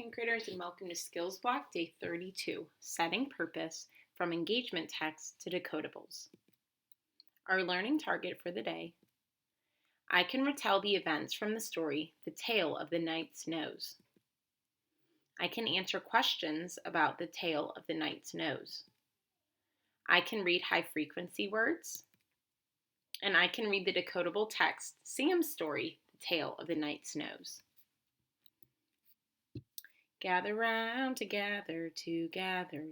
second graders, and welcome to Skills Block Day 32, Setting Purpose from Engagement Text to Decodables. Our learning target for the day: I can retell the events from the story The Tale of the Knight's Nose. I can answer questions about the Tale of the Knight's Nose. I can read high-frequency words. And I can read the decodable text, Sam's story, The Tale of the Knight's Nose. Gather round together, together,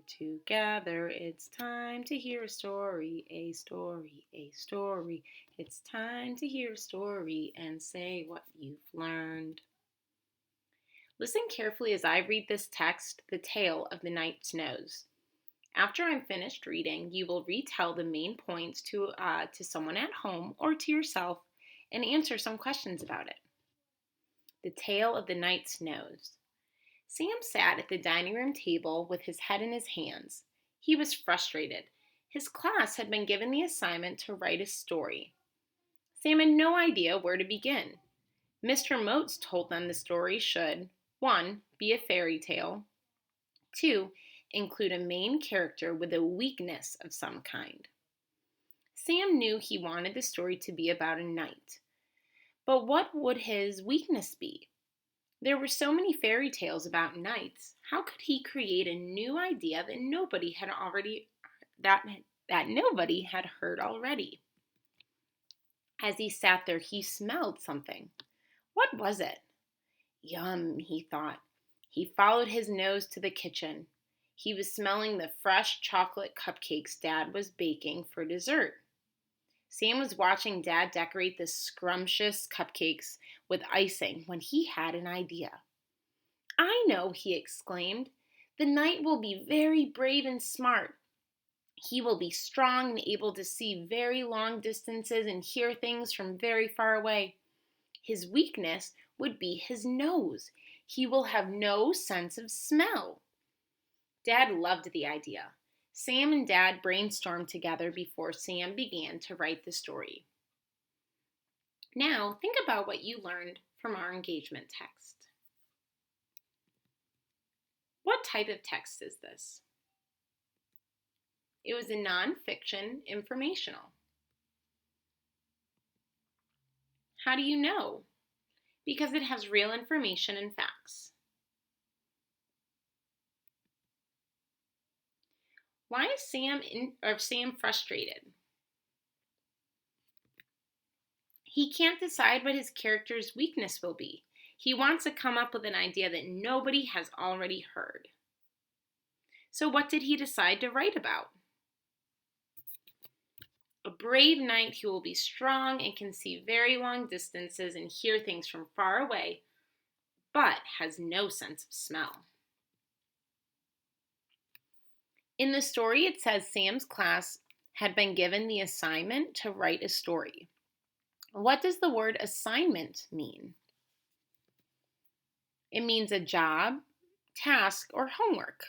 it's time to hear a story, a story, a story. It's time to hear a story and say what you've learned. Listen carefully as I read this text, The Tale of the Knight's Nose. After I'm finished reading, you will retell the main points to someone at home or to yourself and answer some questions about it. The Tale of the Knight's Nose. Sam sat at the dining room table with his head in his hands. He was frustrated. His class had been given the assignment to write a story. Sam had no idea where to begin. Mr. Motes told them the story should 1. Be a fairy tale. 2. Include a main character with a weakness of some kind. Sam knew he wanted the story to be about a knight. But what would his weakness be? There were so many fairy tales about knights. How could he create a new idea that nobody had heard already? As he sat there, he smelled something. What was it? Yum, he thought. He followed his nose to the kitchen. He was smelling the fresh chocolate cupcakes Dad was baking for dessert. Sam was watching Dad decorate the scrumptious cupcakes with icing when he had an idea. I know, he exclaimed. The knight will be very brave and smart. He will be strong and able to see very long distances and hear things from very far away. His weakness would be his nose. He will have no sense of smell. Dad loved the idea. Sam and Dad brainstormed together before Sam began to write the story. Now, think about what you learned from our engagement text. What type of text is this? It was a nonfiction informational. How do you know? Because it has real information and facts. Why is Sam frustrated? He can't decide what his character's weakness will be. He wants to come up with an idea that nobody has already heard. So what did he decide to write about? A brave knight who will be strong and can see very long distances and hear things from far away, but has no sense of smell. In the story, it says Sam's class had been given the assignment to write a story. What does the word assignment mean? It means a job, task, or homework.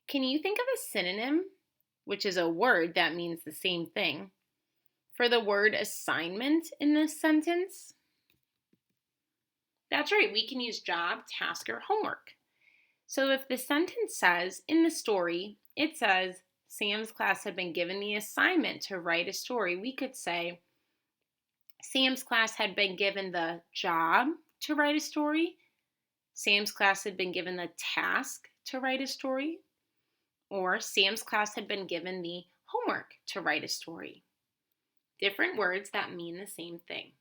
Can you think of a synonym, which is a word that means the same thing, for the word assignment in this sentence? That's right, we can use job, task, or homework. So if the sentence says, in the story, it says, Sam's class had been given the assignment to write a story, we could say, Sam's class had been given the job to write a story. Sam's class had been given the task to write a story. Or Sam's class had been given the homework to write a story. Different words that mean the same thing.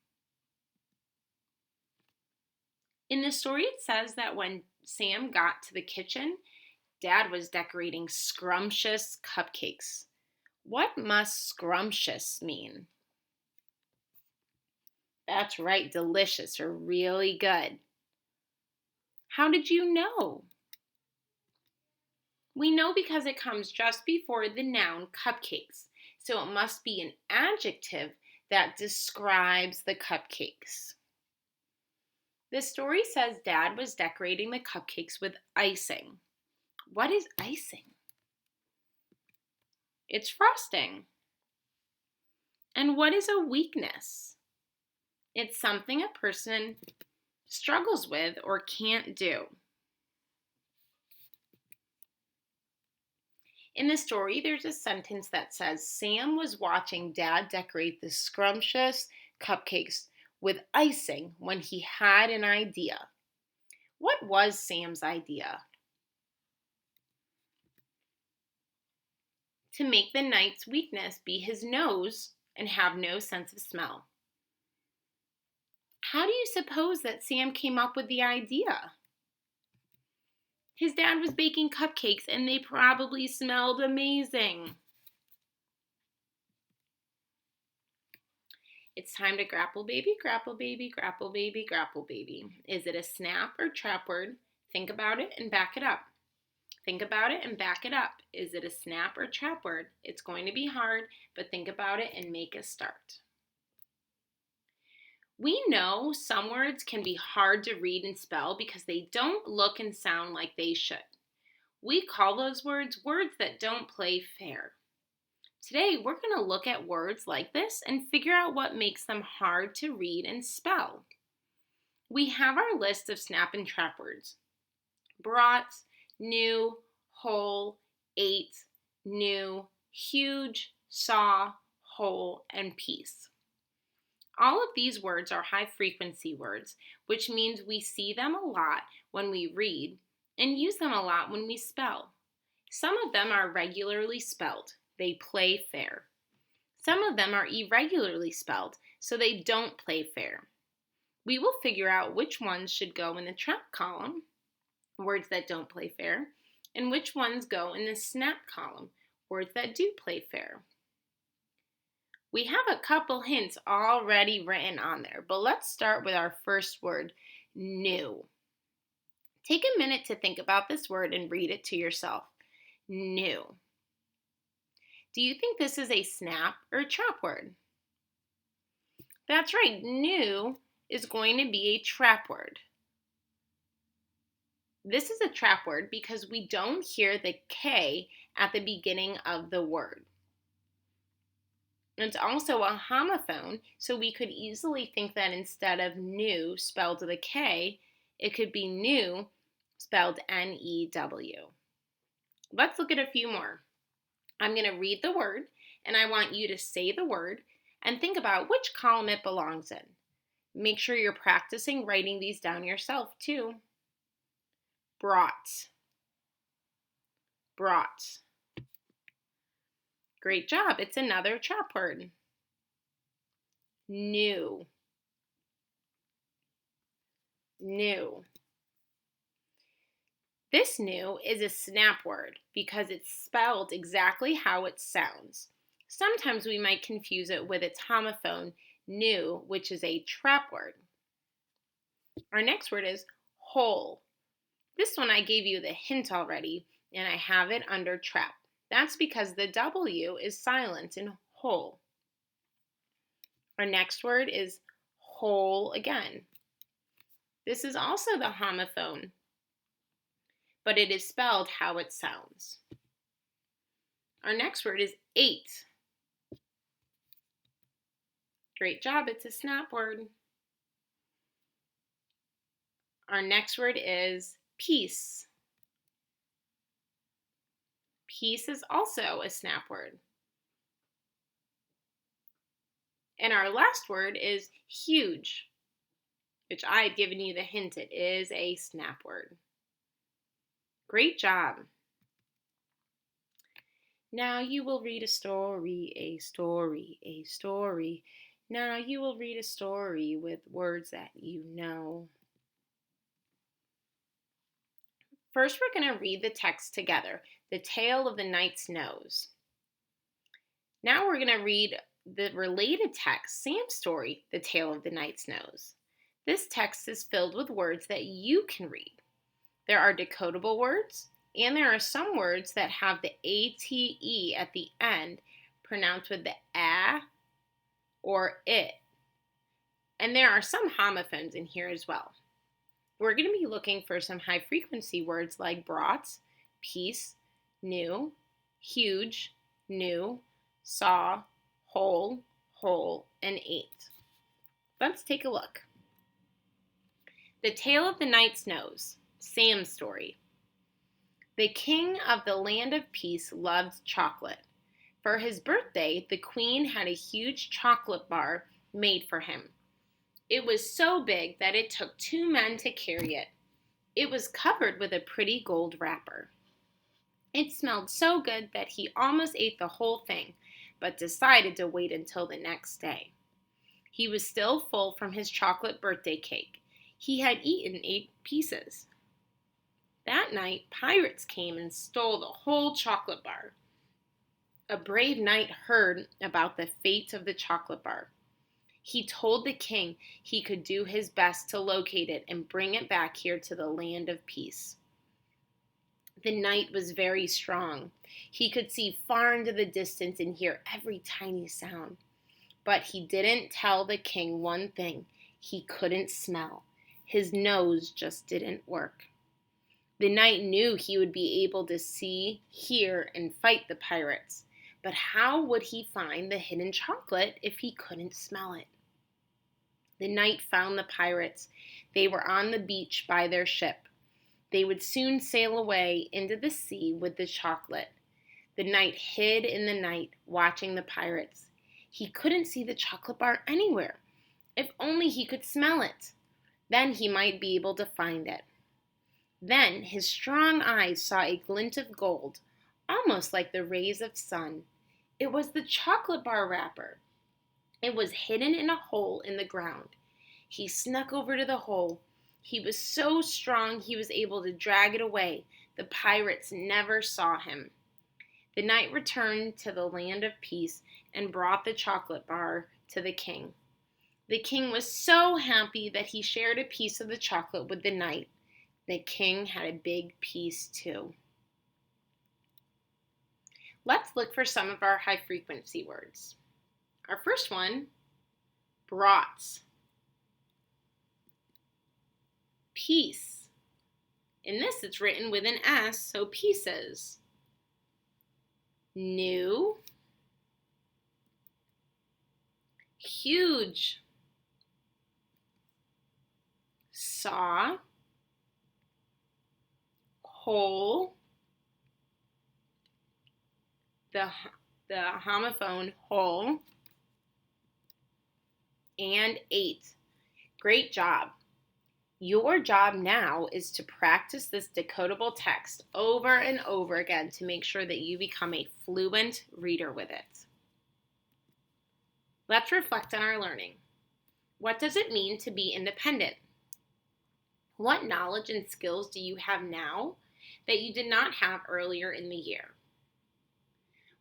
In the story, it says that when Sam got to the kitchen, Dad was decorating scrumptious cupcakes. What must scrumptious mean? That's right, delicious or really good. How did you know? We know because it comes just before the noun cupcakes, so it must be an adjective that describes the cupcakes. The story says Dad was decorating the cupcakes with icing. What is icing? It's frosting. And what is a weakness? It's something a person struggles with, or can't do. In the story, there's a sentence that says, Sam was watching Dad decorate the scrumptious cupcakes with icing when he had an idea. What was Sam's idea? To make the knight's weakness be his nose and have no sense of smell. How do you suppose that Sam came up with the idea? His dad was baking cupcakes and they probably smelled amazing. It's time to grapple, baby, grapple, baby, grapple, baby, grapple, baby. Is it a snap or trap word? Think about it and back it up. Think about it and back it up. Is it a snap or trap word? It's going to be hard, but think about it and make a start. We know some words can be hard to read and spell because they don't look and sound like they should. We call those words words that don't play fair. Today, we're going to look at words like this and figure out what makes them hard to read and spell. We have our list of snap and trap words. Brought, new, whole, ate, new, huge, saw, whole, and piece. All of these words are high frequency words, which means we see them a lot when we read and use them a lot when we spell. Some of them are regularly spelled. They play fair. Some of them are irregularly spelled, so they don't play fair. We will figure out which ones should go in the trap column, words that don't play fair, and which ones go in the snap column, words that do play fair. We have a couple hints already written on there, but let's start with our first word, new. Take a minute to think about this word and read it to yourself. New. Do you think this is a snap or a trap word? That's right, new is going to be a trap word. This is a trap word because we don't hear the K at the beginning of the word. It's also a homophone, so we could easily think that instead of new spelled with a K, it could be new spelled N-E-W. Let's look at a few more. I'm going to read the word, and I want you to say the word and think about which column it belongs in. Make sure you're practicing writing these down yourself, too. Brought. Brought. Great job. It's another trap word. New. New. This new is a snap word because it's spelled exactly how it sounds. Sometimes we might confuse it with its homophone, new, which is a trap word. Our next word is whole. This one I gave you the hint already, and I have it under trap. That's because the W is silent in whole. Our next word is whole again. This is also the homophone, but it is spelled how it sounds. Our next word is ate. Great job, it's a snap word. Our next word is piece. Piece is also a snap word. And our last word is huge, which I had given you the hint it is a snap word. Great job. Now you will read a story, a story, a story. Now you will read a story with words that you know. First, we're going to read the text together, The Tale of the Knight's Nose. Now we're going to read the related text, Sam's story, The Tale of the Knight's Nose. This text is filled with words that you can read. There are decodable words, and there are some words that have the ATE at the end pronounced with the A or it. And there are some homophones in here as well. We're going to be looking for some high frequency words like brought, piece, new, huge, new, saw, whole, and ate. Let's take a look. The Tale of the Knight's Nose, Sam's story. The king of the land of peace loved chocolate. For his birthday, the queen had a huge chocolate bar made for him. It was so big that it took 2 men to carry it. It was covered with a pretty gold wrapper. It smelled so good that he almost ate the whole thing, but decided to wait until the next day. He was still full from his chocolate birthday cake. He had eaten 8 pieces. That night, pirates came and stole the whole chocolate bar. A brave knight heard about the fate of the chocolate bar. He told the king he could do his best to locate it and bring it back here to the land of peace. The knight was very strong. He could see far into the distance and hear every tiny sound. But he didn't tell the king one thing. He couldn't smell. His nose just didn't work. The knight knew he would be able to see, hear, and fight the pirates. But how would he find the hidden chocolate if he couldn't smell it? The knight found the pirates. They were on the beach by their ship. They would soon sail away into the sea with the chocolate. The knight hid in the night, watching the pirates. He couldn't see the chocolate bar anywhere. If only he could smell it. Then he might be able to find it. Then his strong eyes saw a glint of gold, almost like the rays of sun. It was the chocolate bar wrapper. It was hidden in a hole in the ground. He snuck over to the hole. He was so strong he was able to drag it away. The pirates never saw him. The knight returned to the land of peace and brought the chocolate bar to the king. The king was so happy that he shared a piece of the chocolate with the knight. The king had a big piece too. Let's look for some of our high frequency words. Our first one, brats. Piece. In this, it's written with an S, so pieces. New. Huge. Saw. Whole. The homophone whole. And 8. Great job. Your job now is to practice this decodable text over and over again to make sure that you become a fluent reader with it. Let's reflect on our learning. What does it mean to be independent? What knowledge and skills do you have now that you did not have earlier in the year?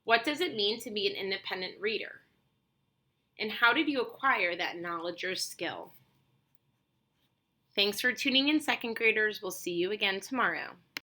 What does it mean to be an independent reader? And how did you acquire that knowledge or skill? Thanks for tuning in, second graders. We'll see you again tomorrow.